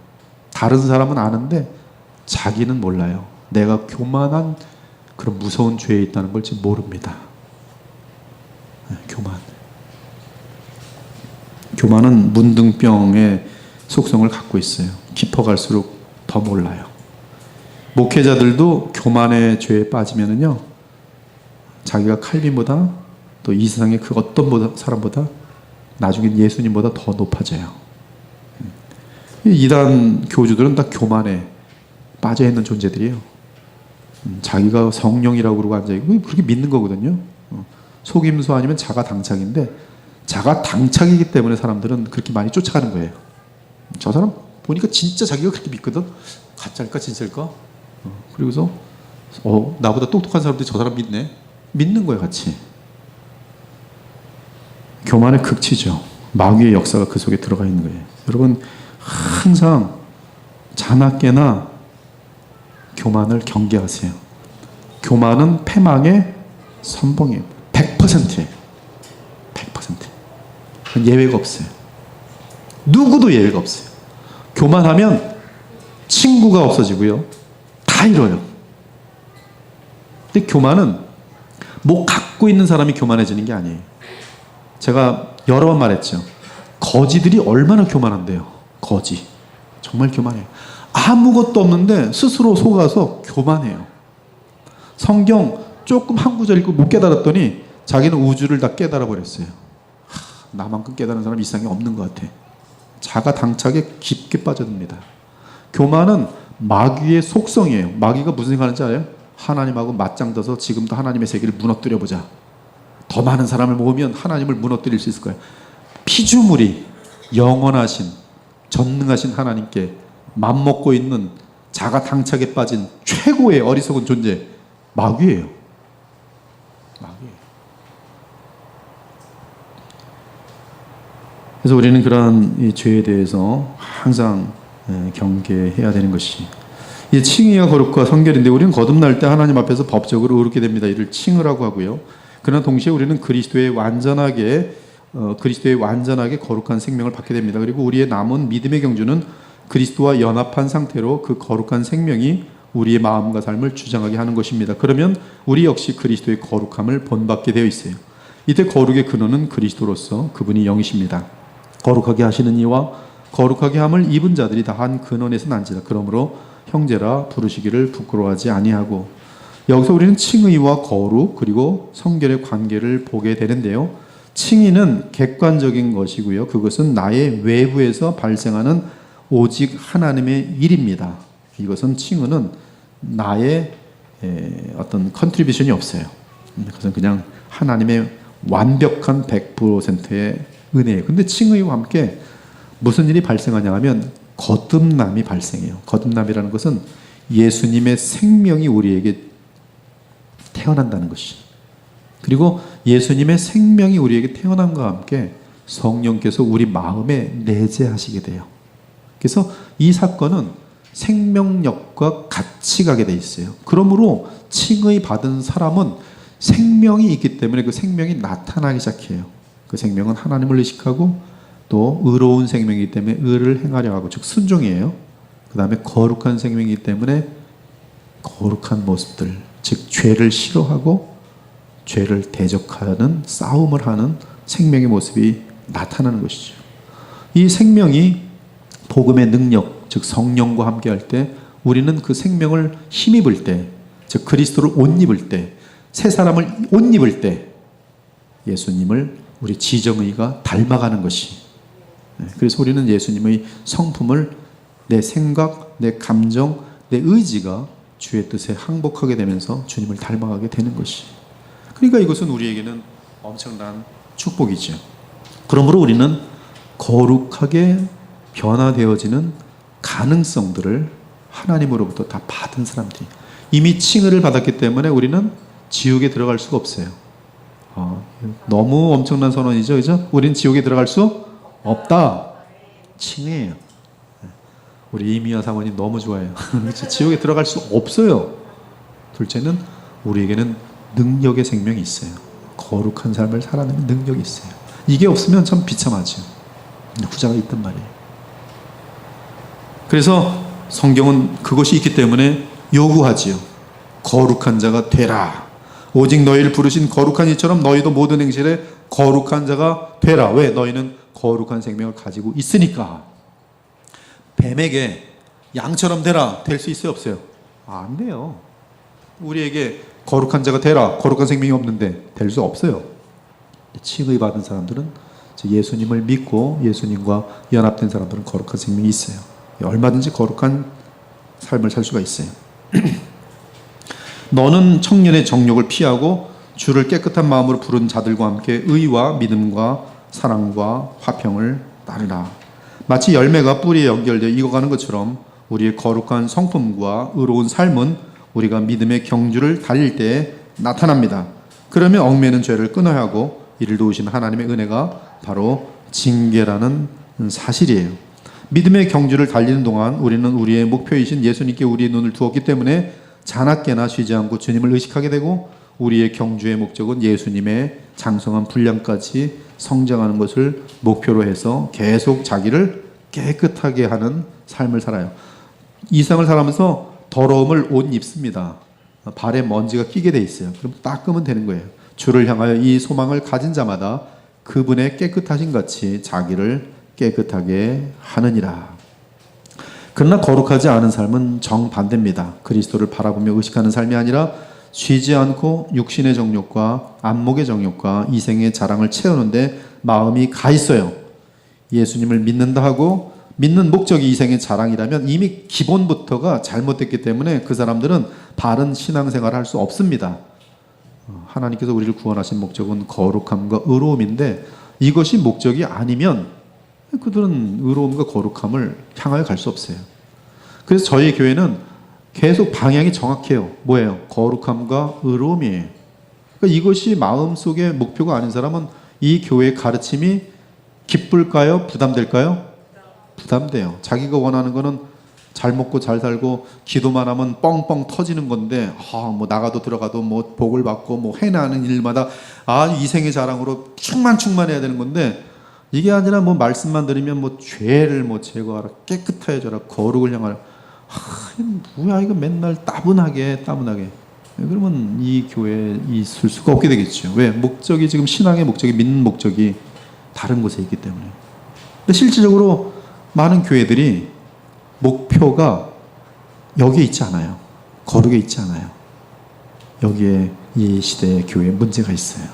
다른 사람은 아는데 자기는 몰라요. 내가 교만한 그런 무서운 죄에 있다는 걸 지금 모릅니다. 교만. 교만은 문둥병의 속성을 갖고 있어요. 깊어갈수록 더 몰라요. 목회자들도 교만의 죄에 빠지면은요, 자기가 칼빈보다 또 이 세상의 그 어떤 사람보다 나중엔 예수님보다 더 높아져요. 이단 교주들은 다 교만에 빠져 있는 존재들이에요. 자기가 성령이라고 그러고 앉아있고 그렇게 믿는 거거든요. 속임수 아니면 자가당착인데, 자가당착이기 때문에 사람들은 그렇게 많이 쫓아가는 거예요. 저 사람 보니까 진짜 자기가 그렇게 믿거든. 가짜일까 진짜일까? 그리고서 나보다 똑똑한 사람들이 저 사람 믿네. 믿는 거예요, 같이. 교만의 극치죠. 마귀의 역사가 그 속에 들어가 있는 거예요. 여러분 항상 자나깨나 교만을 경계하세요. 교만은 패망의 선봉이에요. 100%예요. 100%. 예외가 없어요. 누구도 예외가 없어요. 교만하면 친구가 없어지고요. 다 잃어요. 근데 교만은 뭐 갖고 있는 사람이 교만해지는 게 아니에요. 제가 여러 번 말했죠. 거지들이 얼마나 교만한데요. 거지. 정말 교만해요. 아무것도 없는데 스스로 속아서 교만해요. 성경 조금 한 구절 읽고 못 깨달았더니 자기는 우주를 다 깨달아 버렸어요. 나만큼 깨달은 사람 이 세상에 없는 것 같아. 자가당착에 깊게 빠져듭니다. 교만은 마귀의 속성이에요. 마귀가 무슨 생각하는지 알아요? 하나님하고 맞짱져서 지금도 하나님의 세계를 무너뜨려 보자. 더 많은 사람을 모으면 하나님을 무너뜨릴 수 있을 거예요. 피조물이 영원하신 전능하신 하나님께 맘먹고 있는 자가당착에 빠진 최고의 어리석은 존재, 마귀예요. 마귀예요. 그래서 우리는 그러한 이 죄에 대해서 항상 경계해야 되는 것이, 이 칭의가 거룩과 성결인데 우리는 거듭날 때 하나님 앞에서 법적으로 의롭게 됩니다. 이를 칭의라고 하고요. 그러나 동시에 우리는 그리스도의 완전하게 거룩한 생명을 받게 됩니다. 그리고 우리의 남은 믿음의 경주는 그리스도와 연합한 상태로 그 거룩한 생명이 우리의 마음과 삶을 주장하게 하는 것입니다. 그러면 우리 역시 그리스도의 거룩함을 본받게 되어 있어요. 이때 거룩의 근원은 그리스도로서 그분이 영이십니다. 거룩하게 하시는 이와 거룩하게 함을 입은 자들이 다 한 근원에서 난지라. 그러므로 형제라 부르시기를 부끄러워하지 아니하고. 여기서 우리는 칭의와 거룩 그리고 성결의 관계를 보게 되는데요. 칭의는 객관적인 것이고요. 그것은 나의 외부에서 발생하는 오직 하나님의 일입니다. 이것은 칭의는 나의 어떤 컨트리뷰션이 없어요. 그것은 그냥 하나님의 완벽한 100%의 은혜예요. 근데 칭의와 함께 무슨 일이 발생하냐 하면 거듭남이 발생해요. 거듭남이라는 것은 예수님의 생명이 우리에게 태어난다는 것이. 그리고 예수님의 생명이 우리에게 태어남과 함께 성령께서 우리 마음에 내재하시게 돼요. 그래서 이 사건은 생명력과 같이 가게 돼 있어요. 그러므로 칭의 받은 사람은 생명이 있기 때문에 그 생명이 나타나기 시작해요. 그 생명은 하나님을 의식하고 또 의로운 생명이기 때문에 의를 행하려 하고, 즉 순종이에요. 그 다음에 거룩한 생명이기 때문에 거룩한 모습들, 즉 죄를 싫어하고 죄를 대적하는 싸움을 하는 생명의 모습이 나타나는 것이죠. 이 생명이 복음의 능력, 즉 성령과 함께 할 때 우리는 그 생명을 힘입을 때, 즉 그리스도를 옷 입을 때, 새 사람을 옷 입을 때 예수님을 우리 지정의가 닮아가는 것이. 그래서 우리는 예수님의 성품을 내 생각, 내 감정, 내 의지가 주의 뜻에 항복하게 되면서 주님을 닮아가게 되는 것이. 그러니까 이것은 우리에게는 엄청난 축복이죠. 그러므로 우리는 거룩하게 변화되어지는 가능성들을 하나님으로부터 다 받은 사람들이, 이미 칭의를 받았기 때문에 우리는 지옥에 들어갈 수가 없어요. 너무 엄청난 선언이죠, 그죠? 우리는 지옥에 들어갈 수 없다. 칭의예요. 우리 이미아 사모님 너무 좋아해요. 지옥에 들어갈 수 없어요. 둘째는 우리에게는 능력의 생명이 있어요. 거룩한 삶을 살아내는 능력이 있어요. 이게 없으면 참 비참하죠. 후자가 있단 말이에요. 그래서 성경은 그것이 있기 때문에 요구하지요. 거룩한 자가 되라. 오직 너희를 부르신 거룩한 이처럼 너희도 모든 행실에 거룩한 자가 되라. 왜? 너희는 거룩한 생명을 가지고 있으니까. 뱀에게 양처럼 되라. 될 수 있어요, 없어요? 안 돼요. 우리에게 거룩한 자가 되라. 거룩한 생명이 없는데 될 수 없어요. 칭의 받은 사람들은, 예수님을 믿고 예수님과 연합된 사람들은 거룩한 생명이 있어요. 얼마든지 거룩한 삶을 살 수가 있어요. 너는 청년의 정욕을 피하고 주를 깨끗한 마음으로 부른 자들과 함께 의와 믿음과 사랑과 화평을 따르라. 마치 열매가 뿌리에 연결되어 익어가는 것처럼 우리의 거룩한 성품과 의로운 삶은 우리가 믿음의 경주를 달릴 때 나타납니다. 그러면 얽매는 죄를 끊어야 하고 이를 도우신 하나님의 은혜가 바로 징계라는 사실이에요. 믿음의 경주를 달리는 동안 우리는 우리의 목표이신 예수님께 우리의 눈을 두었기 때문에 자나깨나 쉬지 않고 주님을 의식하게 되고, 우리의 경주의 목적은 예수님의 장성한 분량까지 성장하는 것을 목표로 해서 계속 자기를 깨끗하게 하는 삶을 살아요. 이 삶을 살아가면서 더러움을 옷 입습니다. 발에 먼지가 끼게 돼 있어요. 그럼 닦으면 되는 거예요. 주를 향하여 이 소망을 가진 자마다 그분의 깨끗하신 같이 자기를 깨끗하게 하느니라. 그러나 거룩하지 않은 삶은 정반대입니다. 그리스도를 바라보며 의식하는 삶이 아니라 쉬지 않고 육신의 정욕과 안목의 정욕과 이생의 자랑을 채우는데 마음이 가 있어요. 예수님을 믿는다 하고 믿는 목적이 이생의 자랑이라면 이미 기본부터가 잘못됐기 때문에 그 사람들은 바른 신앙생활을 할 수 없습니다. 하나님께서 우리를 구원하신 목적은 거룩함과 의로움인데 이것이 목적이 아니면 그들은 의로움과 거룩함을 향하여 갈 수 없어요. 그래서 저희 교회는 계속 방향이 정확해요. 뭐예요? 거룩함과 의로움이에요. 그러니까 이것이 마음속의 목표가 아닌 사람은 이 교회의 가르침이 기쁠까요? 부담될까요? 부담돼요. 자기가 원하는 거는 잘 먹고 잘 살고 기도만 하면 뻥뻥 터지는 건데, 뭐 나가도 들어가도 뭐 복을 받고 뭐 해나는 일마다 이 생의 자랑으로 충만해야 되는 건데, 이게 아니라 뭐 말씀만 들으면 뭐 죄를 뭐 제거하라, 깨끗해져라, 거룩을 향하라. 뭐야 이거 맨날 따분하게. 그러면 이 교회에 있을 수가 없게 되겠죠. 왜? 목적이 지금 신앙의 목적이, 믿는 목적이 다른 곳에 있기 때문에. 근데 실질적으로 많은 교회들이 목표가 여기에 있지 않아요. 거룩에 있지 않아요. 여기에 이 시대의 교회에 문제가 있어요.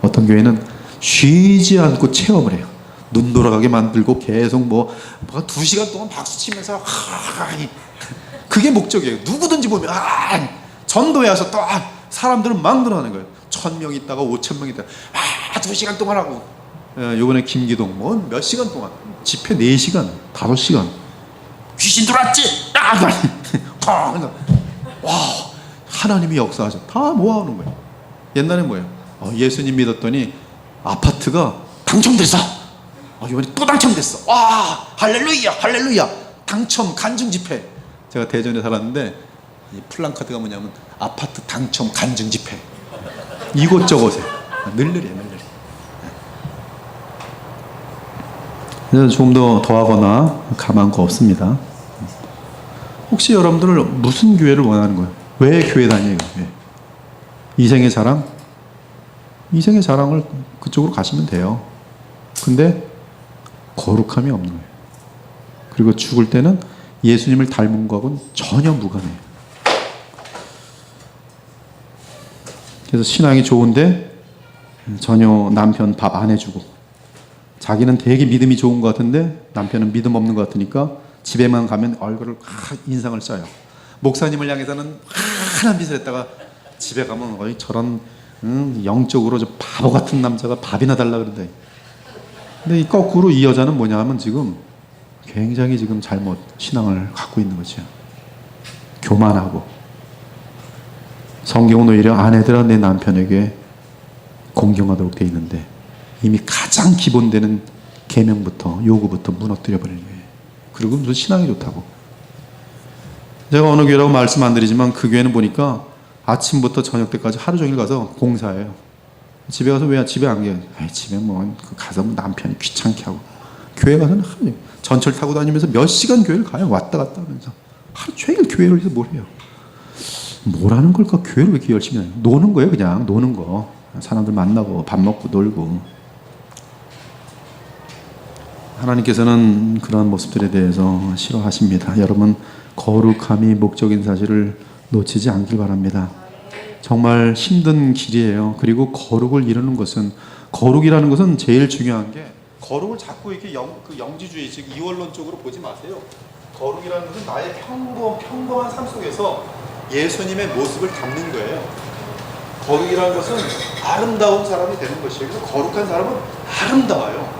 어떤 교회는 쉬지 않고 체험을 해요. 눈 돌아가게 만들고 계속 뭐 2시간 동안 박수 치면서 그게 목적이에요. 누구든지 보면 전도에 와서 또 사람들은 막 늘어나는 거예요. 1,000명 있다가 5,000명 있다가 2시간 동안 하고, 요번에 김기동 뭐 몇 시간 동안 집회 4시간 5시간 귀신 들어왔지? 와, 하나님이 역사하셔. 다 모아오는 거예요. 옛날에 뭐예요? 예수님 믿었더니 아파트가 당첨됐어. 이번에 또 당첨됐어. 와, 할렐루야. 당첨 간증 집회. 제가 대전에 살았는데 이 플랜카드가 뭐냐면 아파트 당첨 간증 집회. 이곳저곳에 늘늘이에요. 그래서 조금 더 하거나 가망 거 없습니다. 혹시 여러분들 무슨 교회를 원하는 거예요? 왜 교회 다녀요? 왜? 이생의 자랑? 이생의 자랑을 그쪽으로 가시면 돼요. 근데 거룩함이 없는 거예요. 그리고 죽을 때는 예수님을 닮은 거하고는 전혀 무관해요. 그래서 신앙이 좋은데 전혀 남편 밥 안 해주고, 자기는 되게 믿음이 좋은 것 같은데 남편은 믿음 없는 것 같으니까 집에만 가면 얼굴을 인상을 써요. 목사님을 향해서는 환한 빛을 했다가 집에 가면 저런 영적으로 저 바보 같은 남자가 밥이나 달라 그런다. 근데 거꾸로 이 여자는 뭐냐 하면 지금 굉장히 지금 잘못 신앙을 갖고 있는 거죠. 교만하고. 성경은 오히려 아내들아 내 남편에게 공경하도록 돼 있는데 이미 가장 기본되는 계명부터 요구부터 무너뜨려 버리는 거예요. 그리고 무슨 신앙이 좋다고. 제가 어느 교회라고 말씀 안 드리지만 그 교회는 보니까 아침부터 저녁 때까지 하루 종일 가서 공사해요. 집에 가서 왜 집에 안 가요? 집에 뭐 가서 남편이 귀찮게 하고. 교회 가서는 전철 타고 다니면서 몇 시간 교회를 가요. 왔다 갔다 하면서 하루 종일 교회를 해서 뭘 해요? 뭐라는 걸까? 교회를 왜 이렇게 열심히 해요? 노는 거예요. 그냥 노는 거. 사람들 만나고 밥 먹고 놀고. 하나님께서는 그러한 모습들에 대해서 싫어하십니다. 여러분, 거룩함이 목적인 사실을 놓치지 않길 바랍니다. 정말 힘든 길이에요. 그리고 거룩을 이루는 것은, 거룩이라는 것은 제일 중요한 게, 거룩을 자꾸 이렇게 영지주의, 즉 이원론 쪽으로 보지 마세요. 거룩이라는 것은 나의 평범한 삶 속에서 예수님의 모습을 담는 거예요. 거룩이라는 것은 아름다운 사람이 되는 것이에요. 그래서 거룩한 사람은 아름다워요.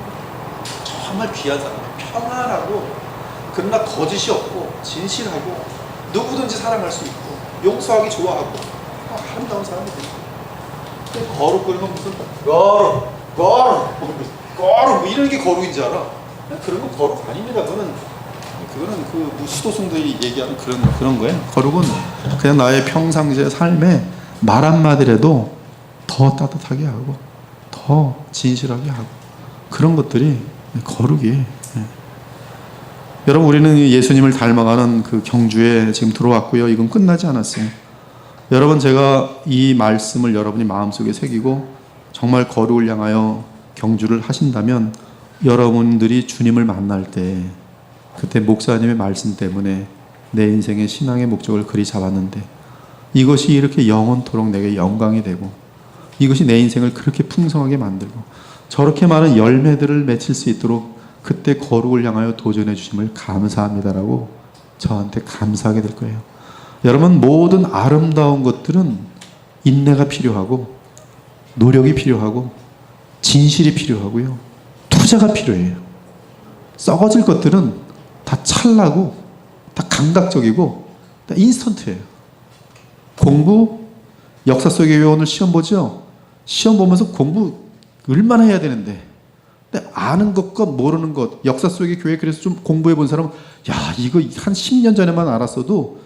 정말 귀한 사람, 평안하고, 그러나 거짓이 없고 진실하고 누구든지 사랑할 수 있고 용서하기 좋아하고 아름다운 사람이 되는 거예요. 거룩 그러면 무슨 거룩 뭐 이런 게 거룩인 줄 알아? 그런 거 거룩 아닙니다. 그거는 그 수도승들이 얘기하는 그런 거예요. 거룩은 그냥 나의 평상시의 삶에 말 한마디라도 더 따뜻하게 하고 더 진실하게 하고, 그런 것들이 거룩이에요. 여러분, 우리는 예수님을 닮아가는 그 경주에 지금 들어왔고요. 이건 끝나지 않았어요. 여러분, 제가 이 말씀을 여러분이 마음속에 새기고 정말 거룩을 향하여 경주를 하신다면, 여러분들이 주님을 만날 때 그때 목사님의 말씀 때문에 내 인생의 신앙의 목적을 그리 잡았는데 이것이 이렇게 영원토록 내게 영광이 되고 이것이 내 인생을 그렇게 풍성하게 만들고 저렇게 많은 열매들을 맺힐 수 있도록 그때 거룩을 향하여 도전해 주심을 감사합니다라고 저한테 감사하게 될 거예요. 여러분, 모든 아름다운 것들은 인내가 필요하고 노력이 필요하고 진실이 필요하고요, 투자가 필요해요. 썩어질 것들은 다 찰나고 다 감각적이고 다 인스턴트예요. 공부, 역사 속의 요원을 시험 보죠. 시험 보면서 공부 얼마나 해야 되는데 근데 아는 것과 모르는 것, 역사 속의 교회 그래서 좀 공부해 본 사람은 야 이거 한 10년 전에만 알았어도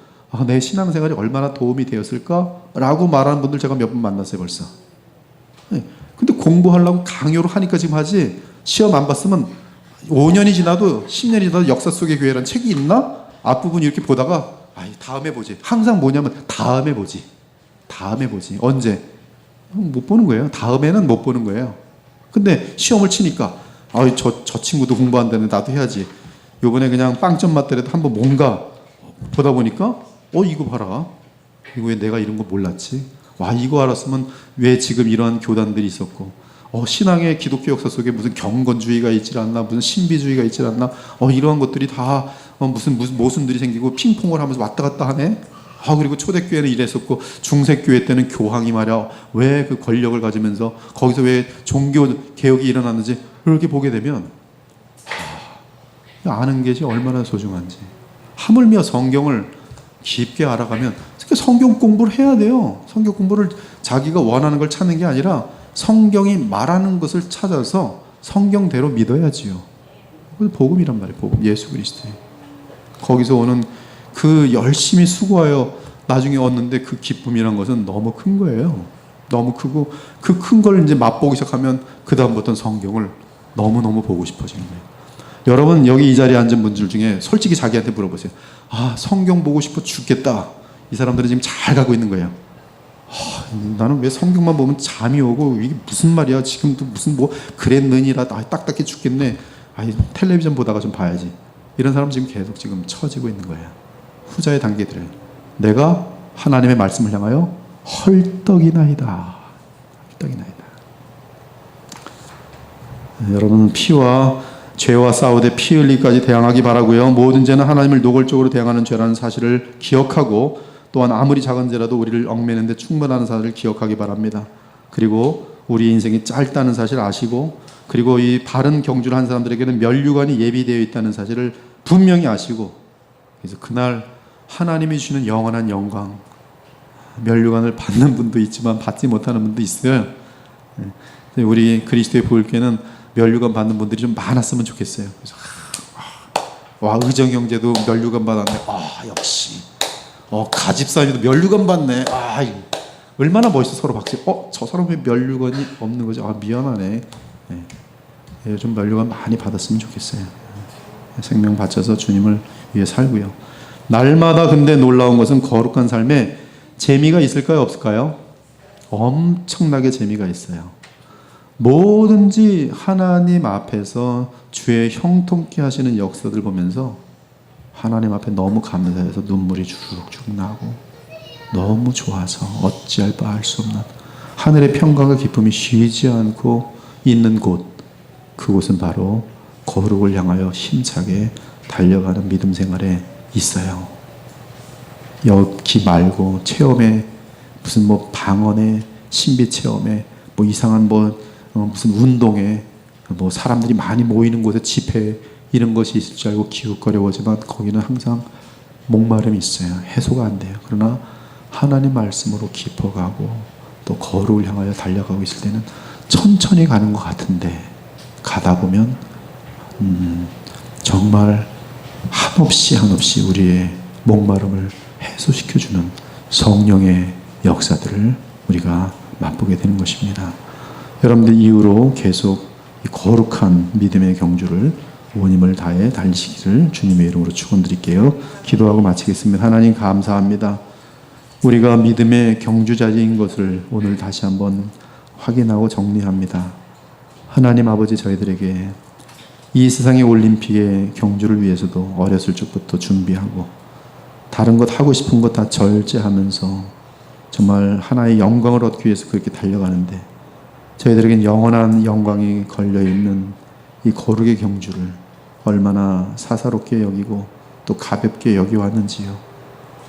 내 신앙생활이 얼마나 도움이 되었을까라고 말하는 분들 제가 몇 분 만났어요 벌써. 근데 공부하려고 강요로 하니까 지금 하지 시험 안 봤으면 5년이 지나도 10년이 지나도 역사 속의 교회라는 책이 있나? 앞부분 이렇게 보다가 다음에 보지. 항상 뭐냐면 다음에 보지. 다음에 보지. 언제? 못 보는 거예요. 다음에는 못 보는 거예요. 근데 시험을 치니까 저 친구도 공부한다는데 나도 해야지. 요번에 그냥 빵점 맞더라도 한번 뭔가 보다 보니까 이거 봐라. 이거 왜 내가 이런 거 몰랐지? 와 이거 알았으면 왜 지금 이러한 교단들이 있었고 신앙의 기독교 역사 속에 무슨 경건주의가 있질 않나 무슨 신비주의가 있질 않나 이러한 것들이 다 무슨 모순들이 생기고 핑퐁을 하면서 왔다 갔다 하네. 그리고 초대교회는 이랬었고 중세교회 때는 교황이 말이야 왜 그 권력을 가지면서 거기서 왜 종교 개혁이 일어났는지 그렇게 보게 되면 아는 것이 얼마나 소중한지 하물며 성경을 깊게 알아가면 성경 공부를 해야 돼요. 성경 공부를 자기가 원하는 걸 찾는 게 아니라 성경이 말하는 것을 찾아서 성경대로 믿어야지요. 그게 복음이란 말이에요. 복음 예수 그리스도예요. 거기서 오는 그 열심히 수고하여 나중에 얻는데 그 기쁨이란 것은 너무 큰 거예요. 너무 크고 그 큰 걸 이제 맛보기 시작하면 그 다음부터는 성경을 너무너무 보고 싶어지는 거예요. 여러분 여기 이 자리에 앉은 분들 중에 솔직히 자기한테 물어보세요. 성경 보고 싶어 죽겠다. 이 사람들은 지금 잘 가고 있는 거예요. 나는 왜 성경만 보면 잠이 오고 이게 무슨 말이야 지금도 무슨 뭐 그랬느니라 딱딱해 죽겠네. 텔레비전 보다가 좀 봐야지. 이런 사람 지금 계속 지금 처지고 있는 거예요. 후자의 단계들을 내가 하나님의 말씀을 향하여 헐떡이나이다. 헐떡이나이다. 여러분 피와 죄와 싸우되 피 흘리기까지 대항하기 바라고요. 모든 죄는 하나님을 노골적으로 대항하는 죄라는 사실을 기억하고 또한 아무리 작은 죄라도 우리를 얽매는데 충분한 사실을 기억하기 바랍니다. 그리고 우리 인생이 짧다는 사실 아시고 그리고 이 바른 경주를 한 사람들에게는 면류관이 예비되어 있다는 사실을 분명히 아시고 그래서 그날 하나님이 주시는 영원한 영광 면류관을 받는 분도 있지만 받지 못하는 분도 있어요. 우리 그리스도의 보혈교회는 면류관 받는 분들이 좀 많았으면 좋겠어요. 그래서 의정 형제도 면류관 받았네. 역시 가집사님도 면류관 받네. 얼마나 멋있어. 서로 박수. 저 사람 왜 면류관이 없는 거지? 미안하네. 좀 면류관 많이 받았으면 좋겠어요. 생명 바쳐서 주님을 위해 살고요. 날마다 근데 놀라운 것은 거룩한 삶에 재미가 있을까요? 없을까요? 엄청나게 재미가 있어요. 뭐든지 하나님 앞에서 주의 형통케 하시는 역사들 보면서 하나님 앞에 너무 감사해서 눈물이 주룩주룩 나고 너무 좋아서 어찌할 바 알 수 없는 하늘의 평강과 기쁨이 쉬지 않고 있는 곳, 그곳은 바로 거룩을 향하여 힘차게 달려가는 믿음 생활에 있어요. 여기 말고 체험에 무슨 방언에 신비 체험에 이상한 무슨 운동에 사람들이 많이 모이는 곳에 집회 이런 것이 있을 줄 알고 기웃거려오지만 거기는 항상 목마름이 있어요. 해소가 안 돼요. 그러나 하나님 말씀으로 깊어가고 또 거룩을 향하여 달려가고 있을 때는 천천히 가는 것 같은데 가다 보면 정말 한없이 우리의 목마름을 해소시켜주는 성령의 역사들을 우리가 맛보게 되는 것입니다. 여러분들 이후로 계속 이 거룩한 믿음의 경주를 온 힘을 다해 달리시기를 주님의 이름으로 축원드릴게요. 기도하고 마치겠습니다. 하나님 감사합니다. 우리가 믿음의 경주자인 것을 오늘 다시 한번 확인하고 정리합니다. 하나님 아버지 저희들에게 이 세상의 올림픽의 경주를 위해서도 어렸을 적부터 준비하고 다른 것 하고 싶은 것 다 절제하면서 정말 하나의 영광을 얻기 위해서 그렇게 달려가는데 저희들에겐 영원한 영광이 걸려있는 이 거룩의 경주를 얼마나 사사롭게 여기고 또 가볍게 여기왔는지요.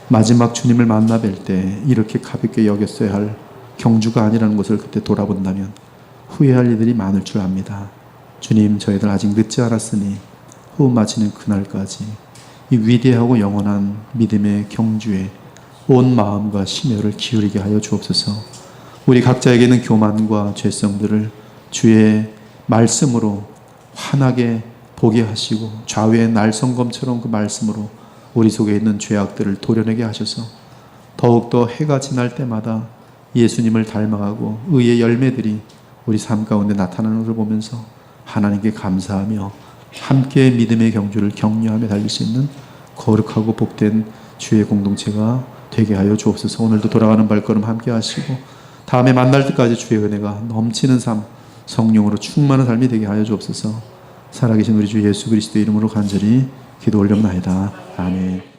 마지막 주님을 만나 뵐 때 이렇게 가볍게 여겼어야 할 경주가 아니라는 것을 그때 돌아본다면 후회할 일들이 많을 줄 압니다. 주님 저희들 아직 늦지 않았으니 호흡 마치는 그날까지 이 위대하고 영원한 믿음의 경주에 온 마음과 심혈을 기울이게 하여 주옵소서. 우리 각자에게는 교만과 죄성들을 주의 말씀으로 환하게 보게 하시고 좌우의 날성검처럼 그 말씀으로 우리 속에 있는 죄악들을 도려내게 하셔서 더욱더 해가 지날 때마다 예수님을 닮아가고 의의 열매들이 우리 삶 가운데 나타나는 것을 보면서 하나님께 감사하며 함께 믿음의 경주를 격려하며 달릴 수 있는 거룩하고 복된 주의 공동체가 되게 하여 주옵소서. 오늘도 돌아가는 발걸음 함께 하시고 다음에 만날 때까지 주의 은혜가 넘치는 삶, 성령으로 충만한 삶이 되게 하여 주옵소서. 살아계신 우리 주 예수 그리스도의 이름으로 간절히 기도 올려옵나이다. 아멘.